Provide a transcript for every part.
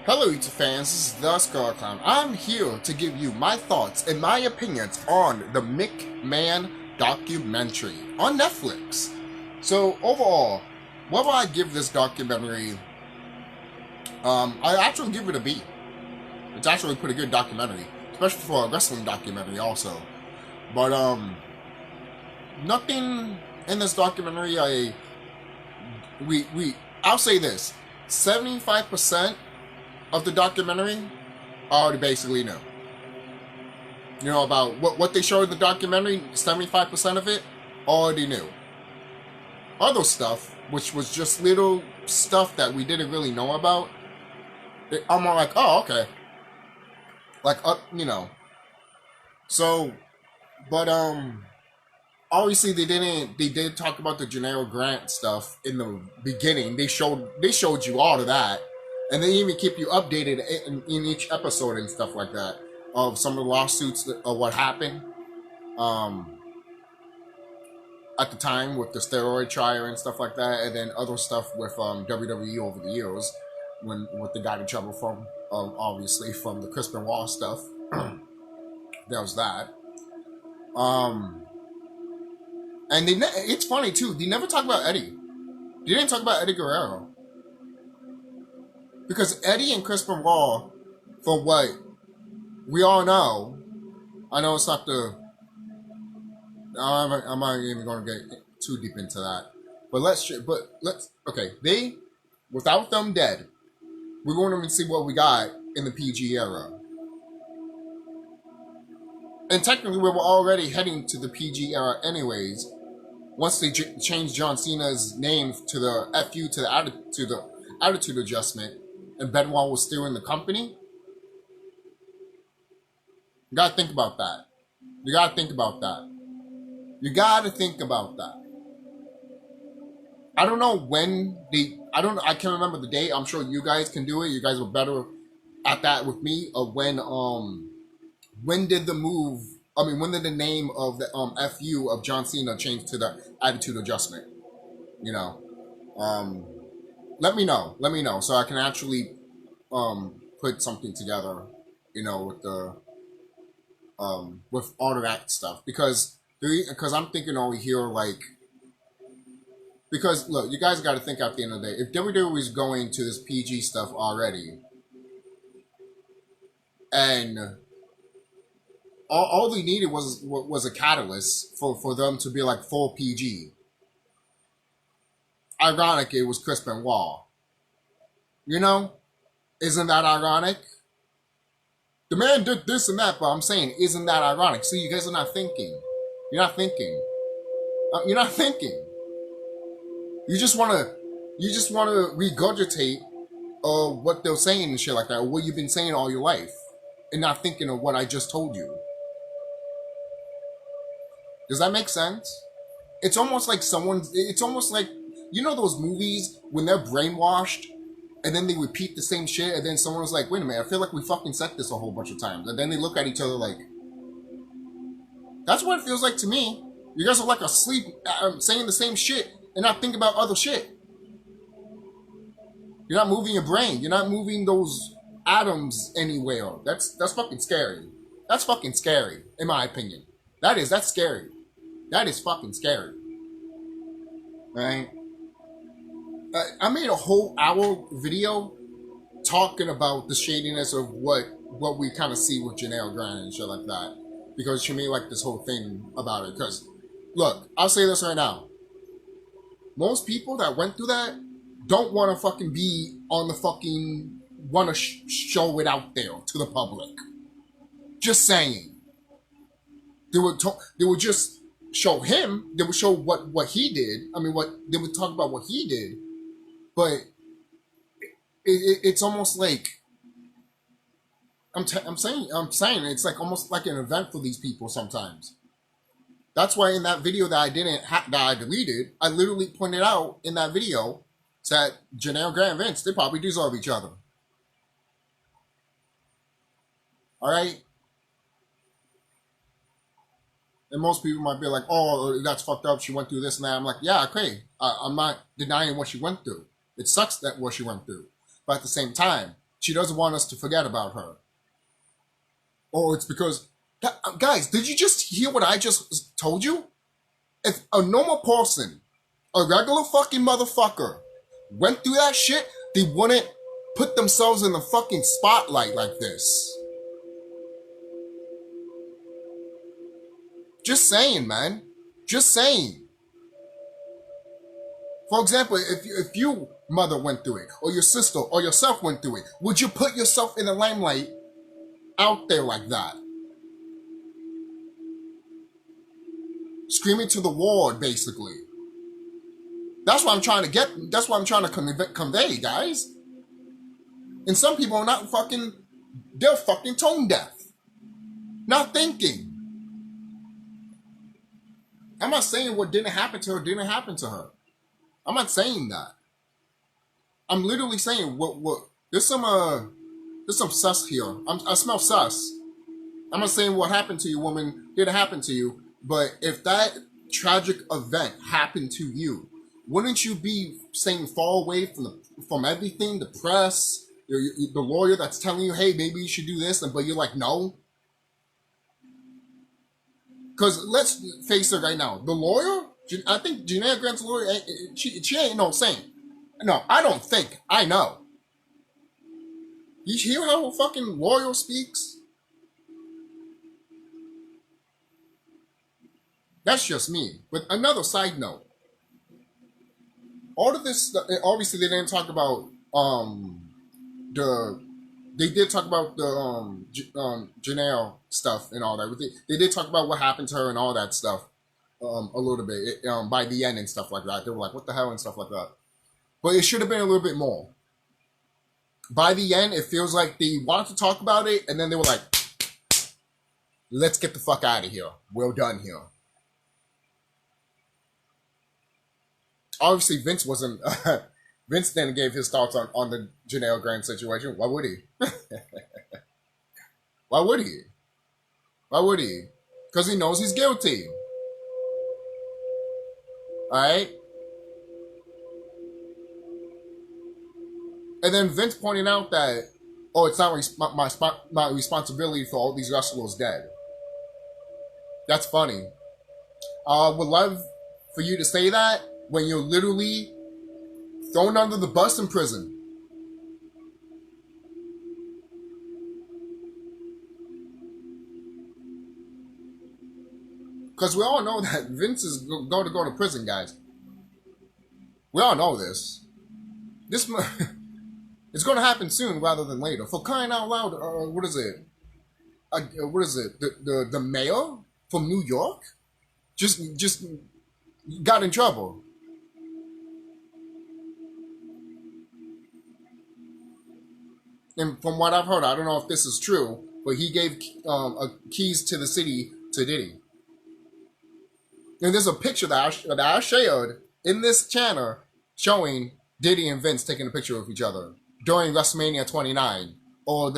Hello YouTube fans, this is TheSkullKlown. I'm here to give you my thoughts and my opinions on the McMahon documentary on Netflix. So overall, what will I give this documentary? I actually give it a B. It's actually a pretty good documentary, especially for a wrestling documentary also. But nothing in this documentary I'll say this, 75% of the documentary I already basically know. You know, about what they showed in the documentary, 75% of it, already knew. Other stuff, which was just little stuff that we didn't really know about, I'm more like, oh, okay. Like, you know. So, but, obviously they did talk about the generic grant stuff in the beginning. They showed you all of that. And they even keep you updated in each episode and stuff like that of some of the lawsuits of what happened at the time with the steroid trial and stuff like that, and then other stuff with WWE over the years when what they got in trouble from, obviously from the Chris Benoit stuff. There was that. And it's funny too. They never talk about Eddie. They didn't talk about Eddie Guerrero. Because Eddie and Chris Benoit, from what we all know, I know it's not the... I'm not even going to get too deep into that. But let's... Okay, they... Without them dead, we won't even see what we got in the PG era. And technically, we were already heading to the PG era anyways. Once they changed John Cena's name to the FU to the attitude adjustment, and Benoit was still in the company. You gotta think about that. You gotta think about that. You gotta think about that. I don't know when I can't remember the date. I'm sure you guys can do it. You guys were better at that with me. Of when did the name of the FU of John Cena change to the attitude adjustment? You know. Let me know so I can actually put something together, you know, with the with all of that stuff, because I'm thinking over here, like, because look, you guys got to think at the end of the day, if WWE is going to this PG stuff already, and all they needed was a catalyst for them to be like full PG. Ironic, it was Chris Benoit. You know? Isn't that ironic? The man did this and that, but I'm saying, isn't that ironic? See, you guys are not thinking. You're not thinking. You're not thinking. You just want to regurgitate what they're saying and shit like that, or what you've been saying all your life, and not thinking of what I just told you. Does that make sense? It's almost like you know those movies when they're brainwashed and then they repeat the same shit, and then someone was like, wait a minute, I feel like we fucking said this a whole bunch of times. And then they look at each other like, that's what it feels like to me. You guys are like asleep, saying the same shit and not thinking about other shit. You're not moving your brain. You're not moving those atoms anywhere. That's fucking scary. That's fucking scary, in my opinion. That's scary. That is fucking scary. Right? I made a whole hour video talking about the shadiness of what we kind of see with Janelle Grant and shit like that. Because she made like this whole thing about it. Because, look, I'll say this right now. Most people that went through that don't want to fucking be on the fucking... want to show it out there to the public. Just saying. They would just show him. They would show what he did. I mean, they would talk about what he did. But it's almost like I'm saying it's like almost like an event for these people sometimes. That's why in that video that I deleted, I literally pointed out in that video that Janelle Grant and Vince, they probably deserve each other. All right. And most people might be like, oh, that's fucked up. She went through this and that. I'm like, yeah, okay. I'm not denying what she went through. It sucks that what she went through. But at the same time, she doesn't want us to forget about her. Or it's because, guys, did you just hear what I just told you? If a normal person, a regular fucking motherfucker, went through that shit, they wouldn't put themselves in the fucking spotlight like this. Just saying, man. Just saying. For example, if you mother went through it, or your sister, or yourself went through it, would you put yourself in the limelight out there like that? Screaming to the ward, basically. That's what I'm trying to get. That's what I'm trying to convey, guys. And some people are not fucking, they're fucking tone deaf. Not thinking. I'm not saying what didn't happen to her didn't happen to her. I'm not saying that. I'm literally saying what there's some sus here. I smell sus. I'm not saying what happened to you, woman, didn't happen to you, but if that tragic event happened to you, wouldn't you be saying fall away from everything, the press, the lawyer that's telling you, hey, maybe you should do this, but you're like, no? Because let's face it right now, the lawyer, I think Janaea Grant's lawyer, she ain't no saint. No, I don't think. I know. You hear how a fucking lawyer speaks? That's just me. But another side note. All of this, obviously they didn't talk about they did talk about the Janelle stuff and all that. They did talk about what happened to her and all that stuff a little bit by the end and stuff like that. They were like, what the hell and stuff like that. But it should have been a little bit more. By the end, it feels like they wanted to talk about it, and then they were like, let's get the fuck out of here. We're done here. Obviously, Vince wasn't... Vince then gave his thoughts on the Janelle Grant situation. Why would he? Why would he? Why would he? Because he knows he's guilty. Alright? And then Vince pointing out that, oh, it's not my responsibility for all these wrestlers dead. That's funny. I would love for you to say that when you're literally thrown under the bus in prison. Because we all know that Vince is going to go to prison, guys. We all know this. It's going to happen soon rather than later. For crying out loud, what is it? What is it? The mayor from New York just got in trouble. And from what I've heard, I don't know if this is true, but he gave keys to the city to Diddy. And there's a picture that I shared in this channel showing Diddy and Vince taking a picture of each other during WrestleMania 29, or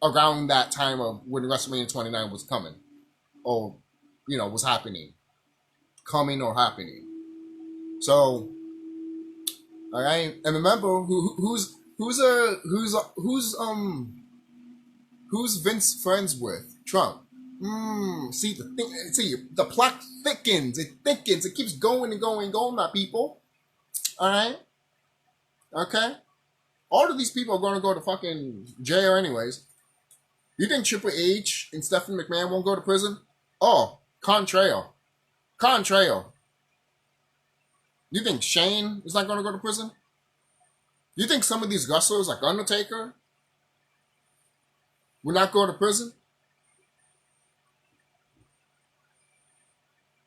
around that time of when WrestleMania 29 was coming, or was happening, coming or happening. So, all right, and remember who's Vince friends with? Trump. See the plot thickens. It thickens. It keeps going and going and going, my people. All right. Okay. All of these people are going to go to fucking jail anyways. You think Triple H and Stephanie McMahon won't go to prison? Oh, contrail. You think Shane is not going to go to prison? You think some of these wrestlers like Undertaker will not go to prison?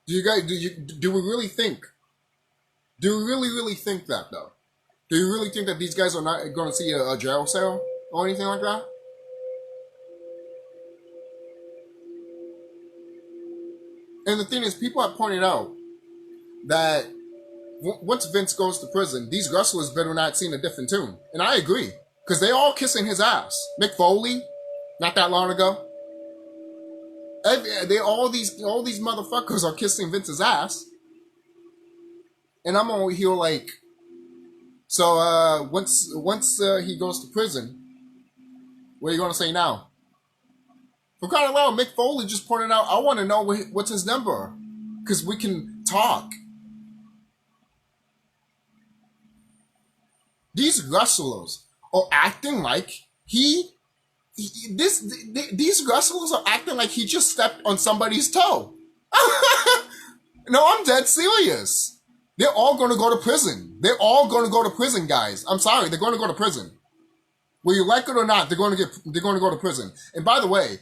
Do we really think? Do we really think that though? Do you really think that these guys are not going to see a jail cell or anything like that? And the thing is, people have pointed out that once Vince goes to prison, these wrestlers better not sing a different tune. And I agree, because they all kissing his ass. Mick Foley, not that long ago. All these motherfuckers are kissing Vince's ass. And I'm over here like, so once he goes to prison, What are you gonna say now? For crying out loud, Mick Foley just pointed out, I want to know what's his number, because we can talk. These wrestlers are acting like these wrestlers are acting like he just stepped on somebody's toe. No, I'm dead serious. They're all going to go to prison. They're all going to go to prison, guys. I'm sorry, they're going to go to prison. Whether you like it or not, they're going to go to prison. And by the way,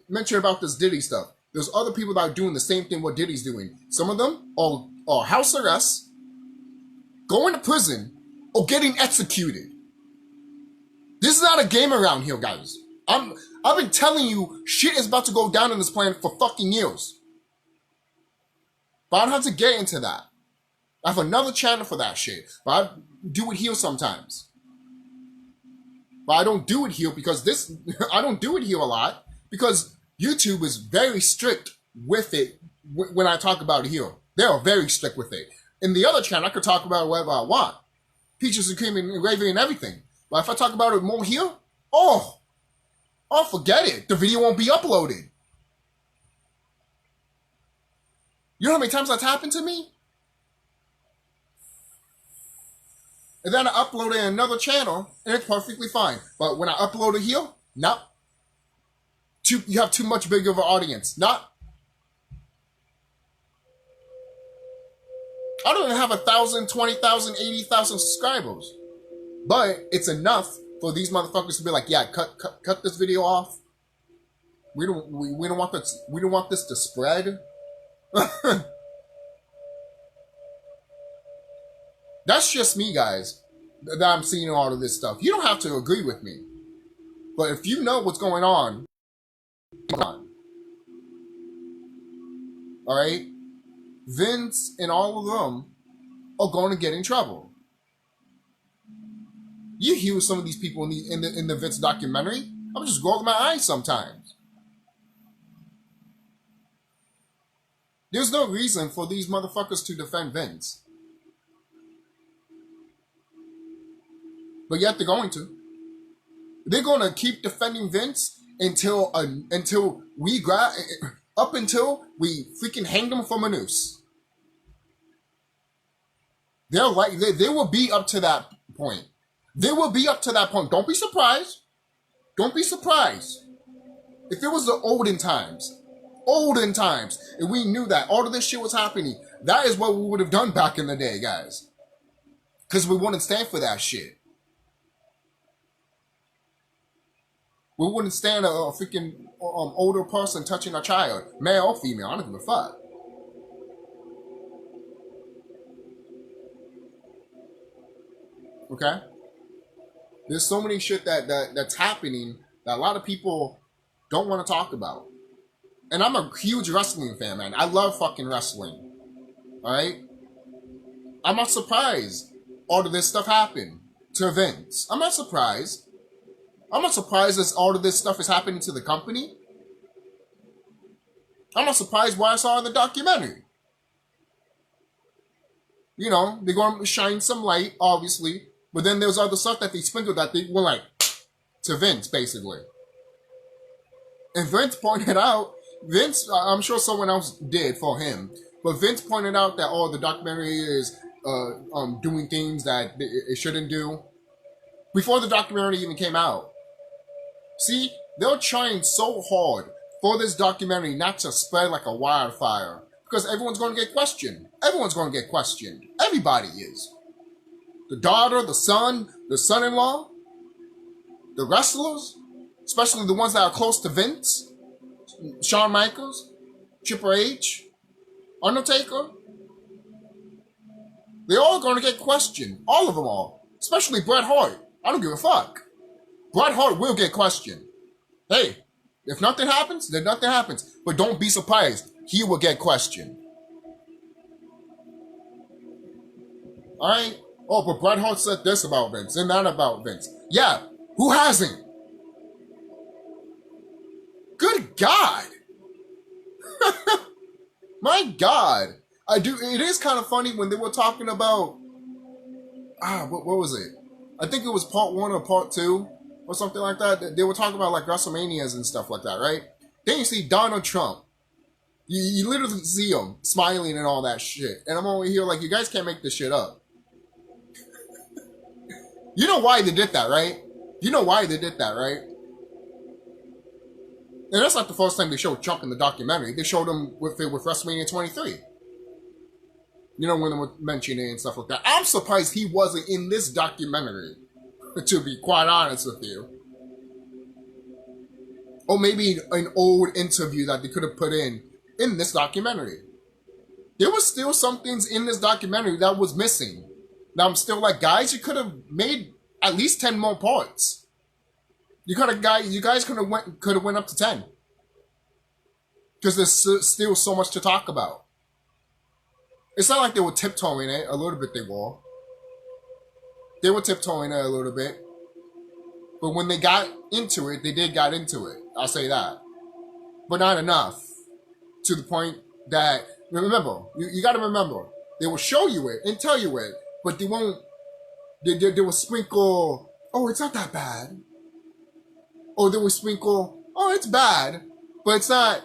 mention about this Diddy stuff. There's other people that are doing the same thing what Diddy's doing. Some of them are house arrest, going to prison, or getting executed. This is not a game around here, guys. I've been telling you shit is about to go down in this planet for fucking years. But I don't have to get into that. I have another channel for that shit. But I do it here sometimes. But I don't do it here because I don't do it here a lot because YouTube is very strict with it when I talk about it here. They are very strict with it. In the other channel, I could talk about whatever I want. Peaches and cream and gravy and everything. But if I talk about it more here, oh, forget it. The video won't be uploaded. You know how many times that's happened to me? And then I upload it in another channel, and it's perfectly fine. But when I upload it here, no. You have too much bigger of an audience. Not. I don't even have 1,000, 20,000, 80,000 subscribers. But it's enough for these motherfuckers to be like, yeah, cut this video off. We don't want this to spread. That's just me, guys, that I'm seeing all of this stuff. You don't have to agree with me. But if you know what's going on, alright? Vince and all of them are going to get in trouble. You hear some of these people in the Vince documentary, I'm just rolling my eyes sometimes. There's no reason for these motherfuckers to defend Vince. But yet they're going to. They're going to keep defending Vince until we freaking hang them from a noose. They will be up to that point. They will be up to that point. Don't be surprised. Don't be surprised. If it was the olden times, and we knew that all of this shit was happening, that is what we would have done back in the day, guys. Because we wouldn't stand for that shit. We wouldn't stand a freaking older person touching a child, male or female. I don't give a fuck. Okay? There's so many shit that's happening that a lot of people don't want to talk about. And I'm a huge wrestling fan, man. I love fucking wrestling. Alright? I'm not surprised all of this stuff happened to Vince. I'm not surprised. I'm not surprised that all of this stuff is happening to the company. I'm not surprised why I saw in the documentary. You know, they're going to shine some light, obviously. But then there's other stuff that they sprinkled that they were like, to Vince, basically. And Vince pointed out, I'm sure someone else did for him, but Vince pointed out that, the documentary is doing things that it shouldn't do. Before the documentary even came out. See, they're trying so hard for this documentary not to spread like a wildfire. Because everyone's going to get questioned. Everyone's going to get questioned. Everybody is. The daughter, the son, the son-in-law, the wrestlers, especially the ones that are close to Vince, Shawn Michaels, Triple H, Undertaker. They're all going to get questioned. All of them all. Especially Bret Hart. I don't give a fuck. Bret Hart will get questioned. Hey, if nothing happens, then nothing happens. But don't be surprised. He will get questioned. Alright? Oh, but Bret Hart said this about Vince and that about Vince. Yeah, who hasn't? Good God. My God. It is kind of funny when they were talking about, what was it? I think it was part 1 or part 2 or something like that. They were talking about like WrestleManias and stuff like that, right? Then you see Donald Trump. You literally see him smiling and all that shit. And I'm over here like, you guys can't make this shit up. You know why they did that, right? You know why they did that, right? And that's not the first time they showed Chuck in the documentary. They showed him with WrestleMania 23. You know, when they were mentioning it and stuff like that. I'm surprised he wasn't in this documentary, to be quite honest with you. Or maybe an old interview that they could have put in this documentary. There was still some things in this documentary that was missing. Now I'm still like, guys, you could have made at least 10 more parts. You guys could have went up to 10. Because there's still so much to talk about. It's not like they were tiptoeing it. A little bit they were. They were tiptoeing it a little bit. But when they got into it, they did got into it. I'll say that. But not enough. To the point that, remember, you got to remember, they will show you it and tell you it. But they won't, they will sprinkle, oh, it's not that bad. Or they will sprinkle, oh, it's bad. But it's not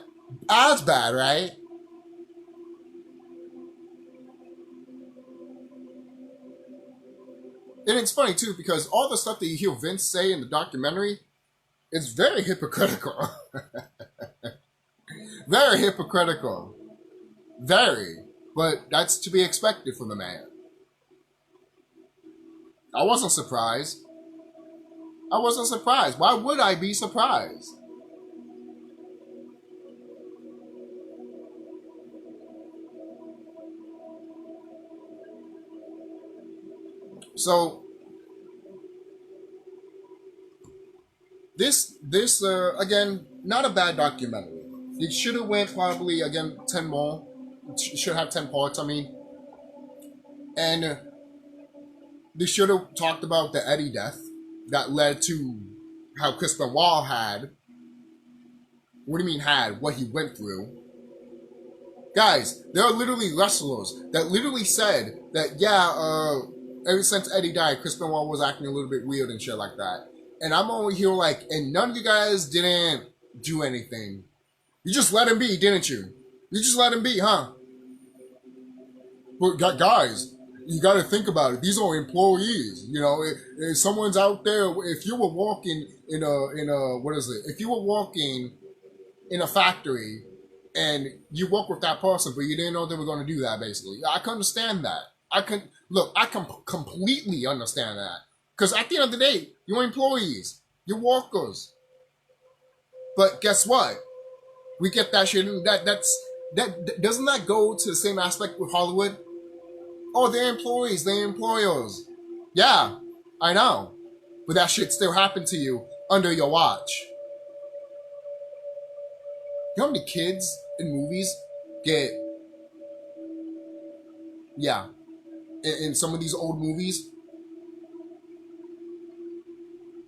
as bad, right? And it's funny, too, because all the stuff that you hear Vince say in the documentary is very hypocritical. Very hypocritical. Very. But that's to be expected from the man. I wasn't surprised. I wasn't surprised. Why would I be surprised? So this again, not a bad documentary. It should have went probably again 10 more. It should have 10 parts. I mean, and they should have talked about the Eddie death that led to how Chris Benoit had. What do you mean had? What he went through. Guys, there are literally wrestlers that literally said that, yeah, ever since Eddie died, Chris Benoit was acting a little bit weird and shit like that. And I'm over here like, and none of you guys didn't do anything. You just let him be, didn't you? You just let him be, huh? But guys, you got to think about it. These are employees. You know, if someone's out there, if you were walking in a what is it? If you were walking in a factory and you work with that person, but you didn't know they were going to do that, basically. I can understand that. I can completely understand that. Because at the end of the day, you're employees. You're workers. But guess what? We get that shit. That doesn't that go to the same aspect with Hollywood? Oh, they're employees. They're employers. Yeah, I know. But that shit still happened to you under your watch. You know how many kids in movies get... Yeah. In some of these old movies?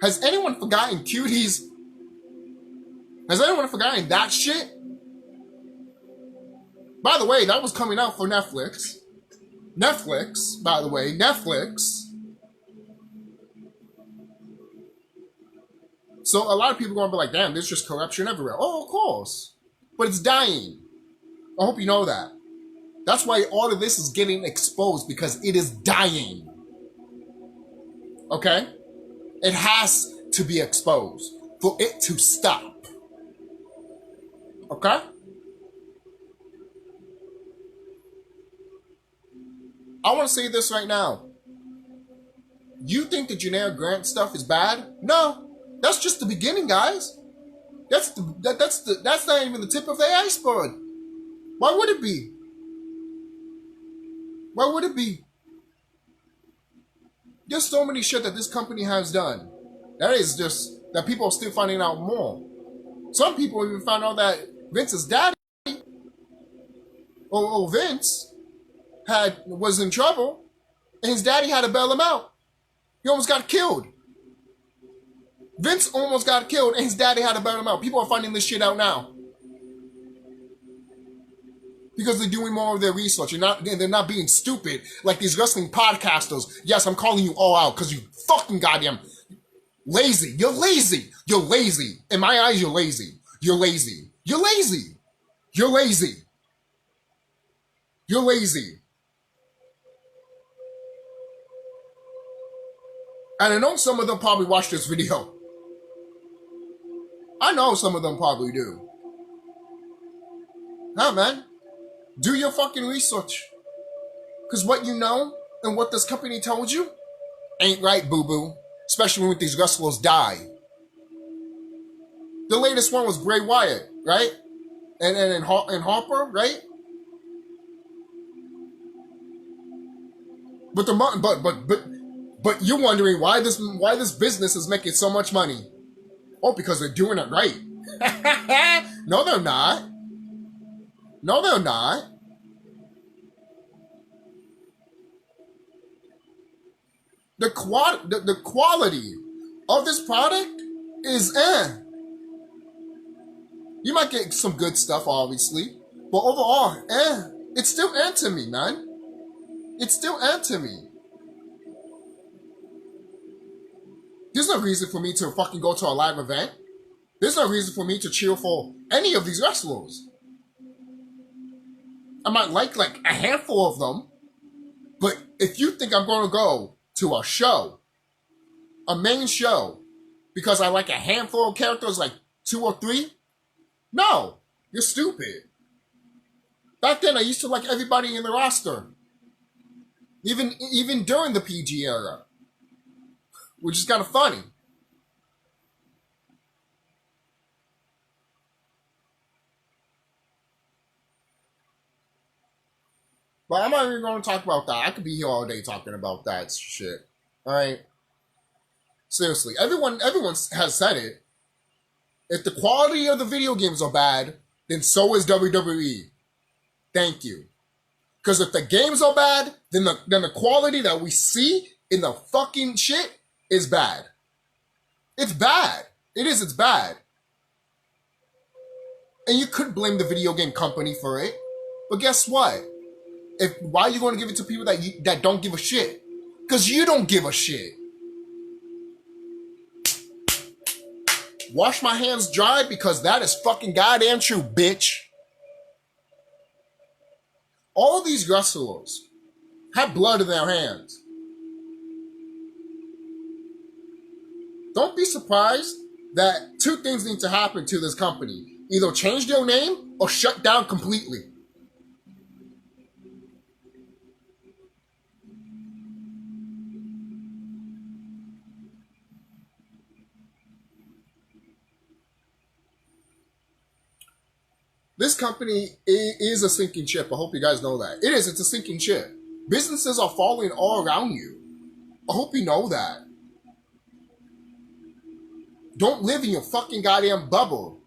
Has anyone forgotten Cuties? Has anyone forgotten that shit? By the way, that was coming out for Netflix. Netflix, by the way, Netflix. So a lot of people are going to be like, damn, there's just corruption everywhere. Oh, of course. But it's dying. I hope you know that. That's why all of this is getting exposed, because it is dying. Okay? It has to be exposed for it to stop. Okay? I want to say this right now. You think the generic grant stuff is bad? No. That's just the beginning, guys. That's not even the tip of the iceberg. Why would it be? Why would it be? There's so many shit that this company has done. That is just, that people are still finding out more. Some people even found out that Vince's daddy, or Vince, was in trouble, and his daddy had to bail him out. He almost got killed. Vince almost got killed, and his daddy had to bail him out. People are finding this shit out now. Because they're doing more of their research. They're not being stupid like these wrestling podcasters. Yes, I'm calling you all out because you fucking goddamn... Lazy. You're lazy. You're lazy. In my eyes, you're lazy. You're lazy. You're lazy. You're lazy. You're lazy. And I know some of them probably watch this video. I know some of them probably do. Huh, man? Do your fucking research. Because what you know and what this company told you ain't right, boo-boo. Especially when these wrestlers die. The latest one was Bray Wyatt, right? And Harper, right? But you're wondering why this business is making so much money. Oh, because they're doing it right. No, they're not. No, they're not. The quality of this product is You might get some good stuff, obviously, but overall, it's still to me, man. It's still to me. There's no reason for me to fucking go to a live event. There's no reason for me to cheer for any of these wrestlers. I might like a handful of them, but if you think I'm going to go to a show, a main show, because I like a handful of characters, like 2 or 3, no, you're stupid. Back then, I used to like everybody in the roster, even during the PG era, which is kind of funny. But I'm not even going to talk about that. I could be here all day talking about that shit. All right. Seriously, everyone has said it. If the quality of the video games are bad, then so is WWE. Thank you. Because if the games are bad, then the quality that we see in the fucking shit is bad. It's bad. It's bad. And you could blame the video game company for it. But guess what? Why are you going to give it to people that don't give a shit? Because you don't give a shit. Wash my hands dry because that is fucking goddamn true, bitch. All these wrestlers have blood in their hands. Don't be surprised that 2 things need to happen to this company. Either change their name or shut down completely. This company is a sinking ship. I hope you guys know that. It is. It's a sinking ship. Businesses are falling all around you. I hope you know that. Don't live in your fucking goddamn bubble.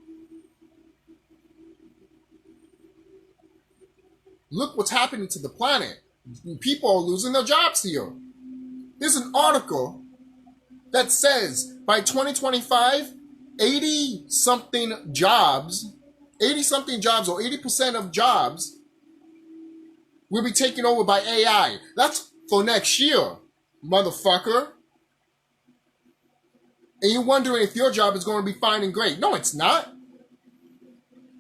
Look what's happening to the planet. People are losing their jobs here. There's an article that says by 2025, 80-something jobs or 80% of jobs will be taken over by AI. That's for next year, motherfucker. And you're wondering if your job is going to be fine and great. No, it's not.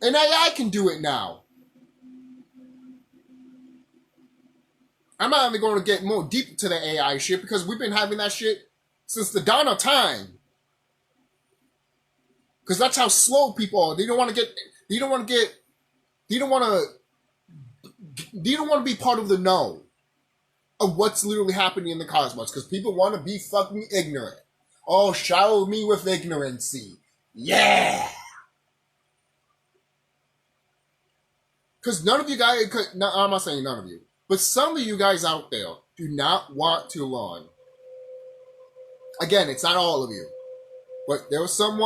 And AI can do it now. I'm not even going to get more deep into the AI shit because we've been having that shit since the dawn of time. Because that's how slow people are. They don't want to be part of the know of what's literally happening in the cosmos. Because people want to be fucking ignorant. Oh, shower me with ignorancy. Yeah! Because none of you guys, no, I'm not saying none of you, but some of you guys out there do not want to learn. Again, it's not all of you. But there's some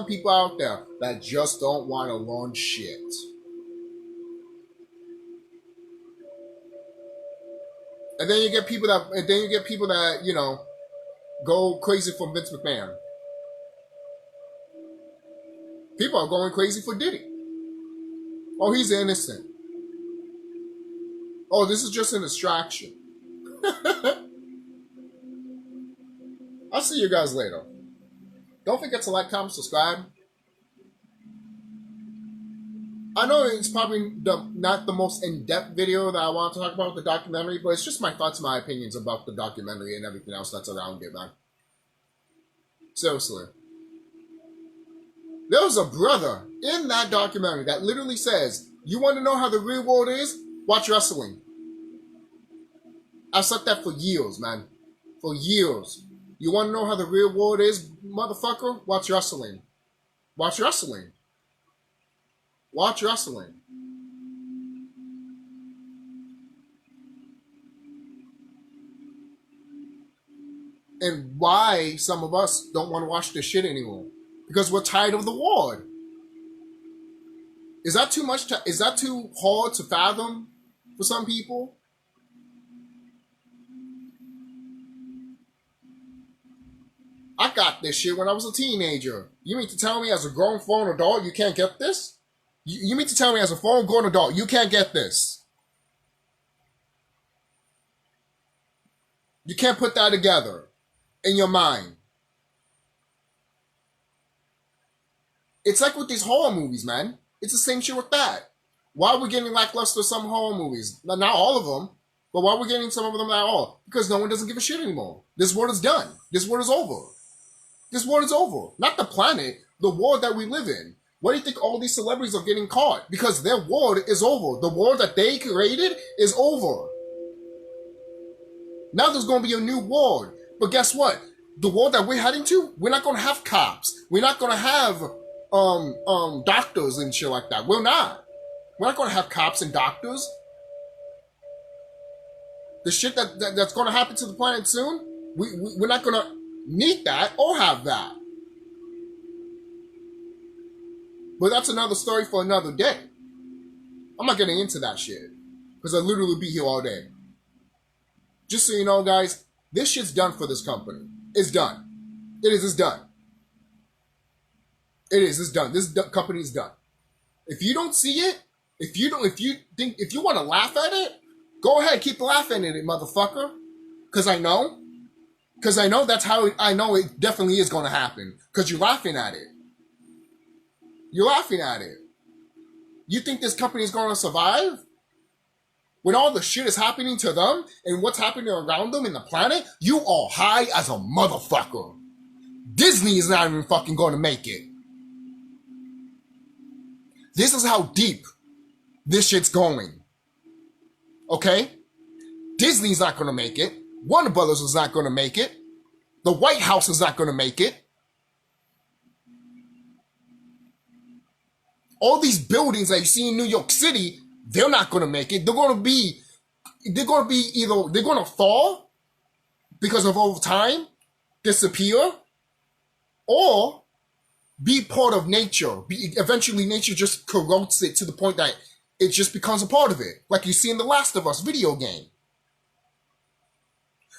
people out there that just don't want to learn shit. And then you get people that, you know, go crazy for Vince McMahon. People are going crazy for Diddy. Oh, he's innocent. Oh, this is just an distraction. I'll see you guys later. Don't forget to like, comment, subscribe. I know it's probably not the most in-depth video that I want to talk about the documentary, but it's just my thoughts, my opinions about the documentary and everything else that's around it, man. Seriously. There was a brother in that documentary that literally says, you want to know how the real world is? Watch wrestling. I've said that for years, man. For years. You want to know how the real world is, motherfucker? Watch wrestling. Watch wrestling. Watch wrestling. And why some of us don't want to watch this shit anymore? Because we're tired of the war. Is that too much? Is that too hard to fathom for some people? I got this shit when I was a teenager. You mean to tell me as a grown adult you can't get this? You mean to tell me as a grown adult you can't get this? You can't put that together in your mind. It's like with these horror movies, man. It's the same shit with that. Why are we getting lackluster some horror movies? Not all of them, but why are we getting some of them at all? Because no one doesn't give a shit anymore. This world is done. This world is over. This world is over. Not the planet, the world that we live in. Why do you think all these celebrities are getting caught? Because their world is over. The world that they created is over. Now there's going to be a new world. But guess what? The world that we're heading to, we're not going to have cops. We're not going to have doctors and shit like that. We're not. We're not going to have cops and doctors. The shit that's going to happen to the planet soon, we're not going to need that or have that. But that's another story for another day. I'm not getting into that shit. Because I'll literally be here all day. Just so you know, guys, this shit's done for this company. It's done. It's done. It's done. This company is done. If you don't see it, if you want to laugh at it, go ahead, keep laughing at it, motherfucker. Because I know that's how I know it definitely is going to happen. Because you're laughing at it. You're laughing at it. You think this company is going to survive? When all the shit is happening to them and what's happening around them in the planet, you are high as a motherfucker. Disney is not even fucking going to make it. This is how deep this shit's going. Okay? Disney's not going to make it. Warner Brothers is not going to make it. The White House is not going to make it. All these buildings that you see in New York City, they're not going to make it. They're going to fall because of over time, disappear, or be part of nature. Eventually, nature just corrodes it to the point that it just becomes a part of it. Like you see in The Last of Us video game.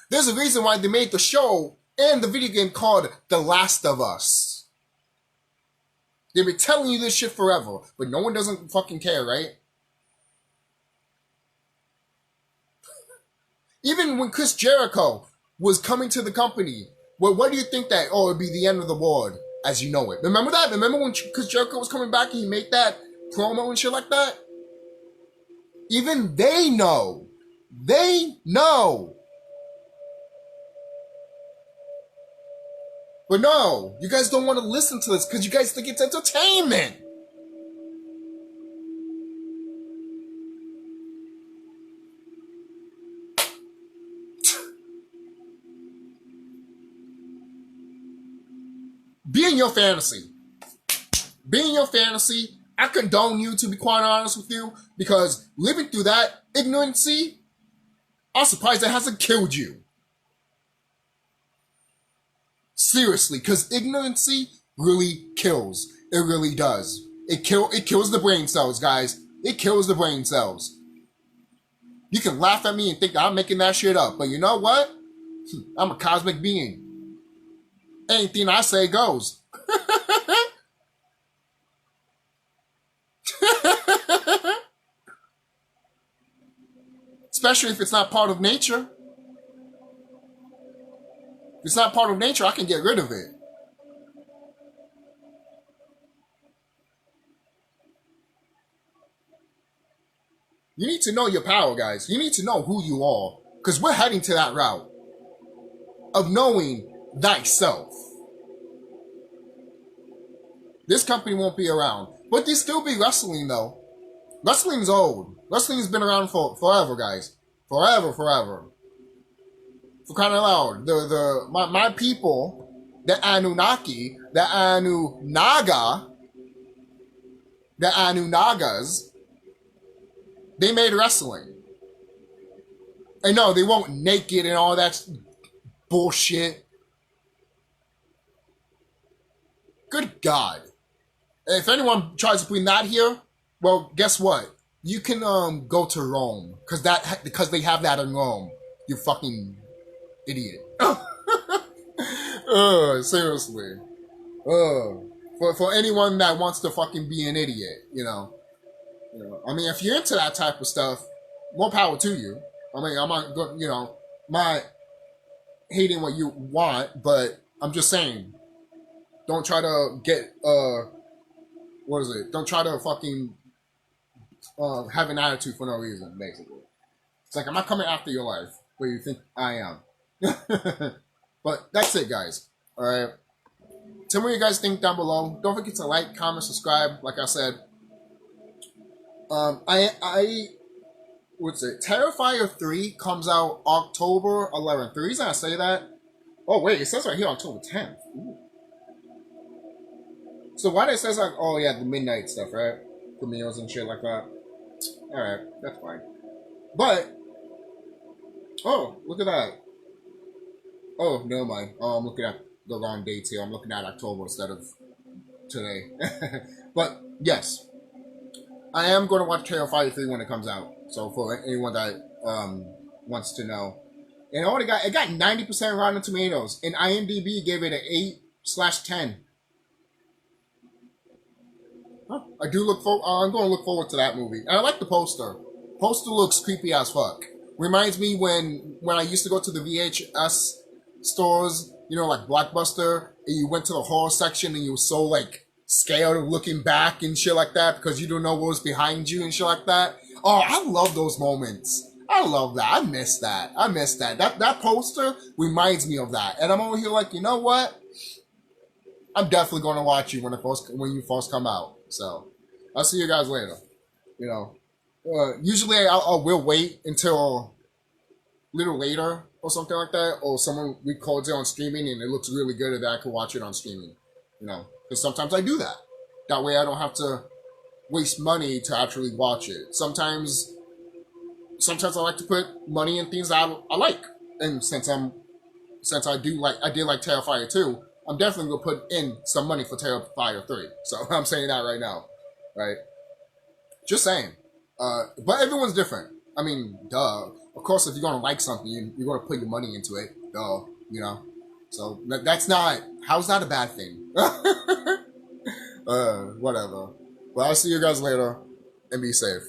There's a reason why they made the show and the video game called The Last of Us. They've been telling you this shit forever, but no one doesn't fucking care, right? Even when Chris Jericho was coming to the company, what do you think that, it'd be the end of the world as you know it? Remember that? Remember when Chris Jericho was coming back and he made that promo and shit like that? Even they know. They know. But no, you guys don't want to listen to this because you guys think it's entertainment. Be in your fantasy. Be in your fantasy. I condone you, to be quite honest with you, because living through that ignorancy, I'm surprised it hasn't killed you. Seriously, because ignorancy really kills. It really does. It kills the brain cells, guys. It kills the brain cells. You can laugh at me and think I'm making that shit up, but you know what? I'm a cosmic being. Anything I say goes. Especially if it's not part of nature. If it's not part of nature, I can get rid of it. You need to know your power, guys. You need to know who you are. Because we're heading to that route of knowing thyself. This company won't be around. But there still be wrestling, though. Wrestling's old. Wrestling's been around for forever, guys. Forever. For crying out loud. My people, the Anunnaki, the Anunnagas, they made wrestling. And no, they won't naked and all that bullshit. Good God. If anyone tries to bring that here, well, guess what? You can go to Rome because they have that in Rome. You fucking idiot. Seriously. For anyone that wants to fucking be an idiot, you know. I mean, if you're into that type of stuff, more power to you. I mean, I'm not going, not hating what you want, but I'm just saying, don't try to get don't try to fucking have an attitude for no reason, basically. It's like, I'm not coming after your life where you think I am. But that's it, guys. Alright. Tell me what you guys think down below. Don't forget to like, comment, subscribe. Like I said. Terrifier 3 comes out October 11th. The reason I say that... Oh, wait. It says right here October 10th. Ooh. So why it says like, oh yeah, the midnight stuff, right? The meals and shit like that. Alright, that's fine. But, oh, look at that. Oh, never mind. Oh, I'm looking at the wrong dates here. I'm looking at October instead of today. But, yes. I am going to watch Terrifier 3 when it comes out. So, for anyone that wants to know. And it got 90% Rotten Tomatoes. And IMDb gave it an 8/10. I do look forward. I'm going to look forward to that movie. And I like the poster. Poster looks creepy as fuck. Reminds me when I used to go to the VHS stores, like Blockbuster, and you went to the horror section and you were so like scared of looking back and shit like that because you don't know what was behind you and shit like that. Oh, I love those moments. I love that. I miss that. That poster reminds me of that. And I'm over here like, you know what? I'm definitely going to watch you when you first come out. So, I'll see you guys later. Usually I will wait until a little later or something like that, or someone records it on streaming and it looks really good and I can watch it on streaming. Because sometimes I do that. That way I don't have to waste money to actually watch it. Sometimes I like to put money in things that I like. And since I did like Terrifier 2, I'm definitely going to put in some money for Terrifier 3. So I'm saying that right now. Right? Just saying. But everyone's different. I mean, duh. Of course, if you're going to like something, you're going to put your money into it. Duh. So how's that a bad thing? Whatever. Well, I'll see you guys later. And be safe.